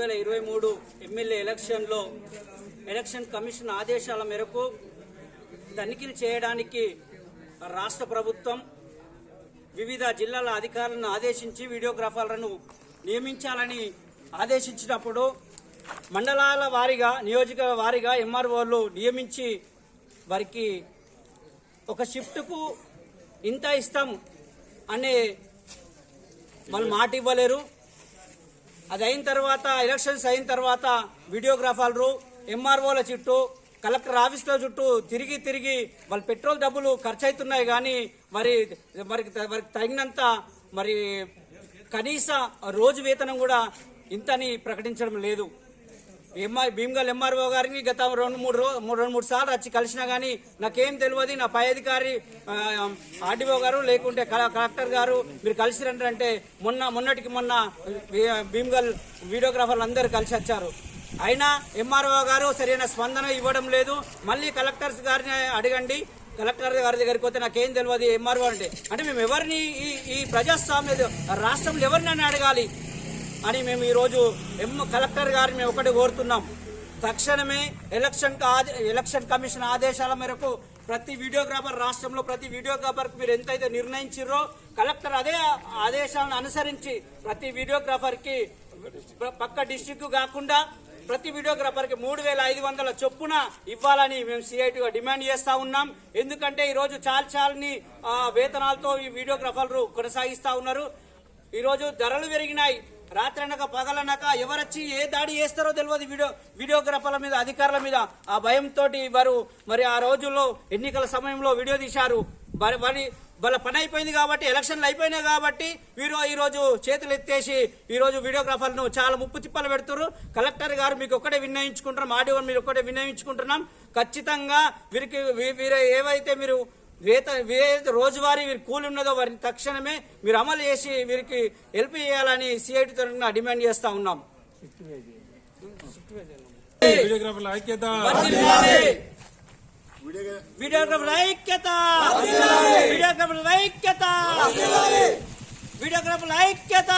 2023 MLA ఎలక్షన్లో election commission ఆదేశాల మేరకు తనిఖీలు చేయడానికి రాష్ట్ర ప్రభుత్వం వివిధ జిల్లాల అధికారులను ఆదేశించి వీడియోగ్రాఫర్లను నియమించాలని ఆదేశించినప్పుడు మండలాల వారీగా నియోజకవర్గ వారీగా ఎంఆర్ఓలు నియమించి వారికి ఒక షిఫ్ట్కు ఇంత ఇస్తాము అనే వాళ్ళు మాట ఇవ్వలేరు. అది అయిన తర్వాత ఎలక్షన్స్ అయిన తర్వాత వీడియోగ్రాఫర్లు ఎంఆర్ఓల చుట్టూ కలెక్టర్ ఆఫీసుల చుట్టూ తిరిగి వాళ్ళ పెట్రోల్ డబ్బులు ఖర్చు అవుతున్నాయి కానీ వారికి తగినంత కనీస రోజు వేతనం కూడా ఇంతని ప్రకటించడం లేదు. భీమ్గల్ ఎంఆర్ఓ గారిని గత రెండు మూడు సార్లు వచ్చి కలిసినా కానీ నాకేం తెలియదు, నా పై అధికారి ఆర్డీఓ గారు లేకుంటే కలెక్టర్ గారు మీరు కలిసిరంటే మొన్నటికి మొన్న భీమ్గల్ వీడియోగ్రాఫర్లు అందరూ కలిసి వచ్చారు. అయినా ఎంఆర్ఓ గారు సరైన స్పందన ఇవ్వడం లేదు. మళ్ళీ కలెక్టర్స్ గారిని అడగండి, కలెక్టర్ గారి దగ్గరికి పోతే నాకేం తెలియదు ఎంఆర్ఓ అంటే మేము ఎవరిని ఈ ప్రజాస్వామ్య రాష్ట్రంలో ఎవరినైనా అడగాలి అని మేము ఈరోజు కలెక్టర్ గారిని మేము ఒకటి కోరుతున్నాం. తక్షణమే ఎలక్షన్ కమిషన్ ఆదేశాల మేరకు ప్రతి వీడియోగ్రాఫర్ రాష్ట్రంలో ప్రతి వీడియోగ్రాఫర్కి మీరు ఎంతైతే నిర్ణయించారో కలెక్టర్ అదే ఆదేశాలను అనుసరించి ప్రతి వీడియోగ్రాఫర్కి పక్క డిస్టిక్ కాకుండా ప్రతి వీడియోగ్రాఫర్కి 3,500 చొప్పున ఇవ్వాలని మేము సిఐటిగా డిమాండ్ చేస్తా ఉన్నాం. ఎందుకంటే ఈరోజు చాలని వేతనాలతో ఈ వీడియోగ్రాఫర్లు కొనసాగిస్తా ఉన్నారు. ఈరోజు ధరలు పెరిగినాయి. రాత్రనక పగలనక ఎవరొచ్చి ఏ దాడి చేస్తారో తెలియదు వీడియోగ్రాఫర్ల మీద, అధికారుల మీద. ఆ భయంతో వారు ఆ రోజుల్లో ఎన్నికల సమయంలో వీడియో తీశారు. వాళ్ళ పని అయిపోయింది కాబట్టి, ఎలక్షన్లు అయిపోయినాయి కాబట్టి వీరు ఈరోజు చేతులు ఎత్తేసి ఈరోజు వీడియోగ్రాఫర్లను చాలా ముప్పు తిప్పలు పెడుతున్నారు. కలెక్టర్ గారు మీకు ఒక్కటే విన్నయించుకుంటున్నాం, ఆర్డీఓ మీరు ఒక్కటే విన్నయించుకుంటున్నాం. ఖచ్చితంగా వీరు ఏవైతే మీరు రోజువారీ వీరి కూలి ఉన్నదో వారిని తక్షణమే మీరు అమలు చేసి వీరికి హెల్ప్ చేయాలని సిఐటి తరఫున డిమాండ్ చేస్తా ఉన్నాం. వీడియోగ్రాఫర్ల ఐక్యత, వీడియోగ్రాఫర్ల ఐక్యత, వీడియోగ్రాఫర్ల ఐక్యత, వీడియోగ్రాఫర్ల ఐక్యత.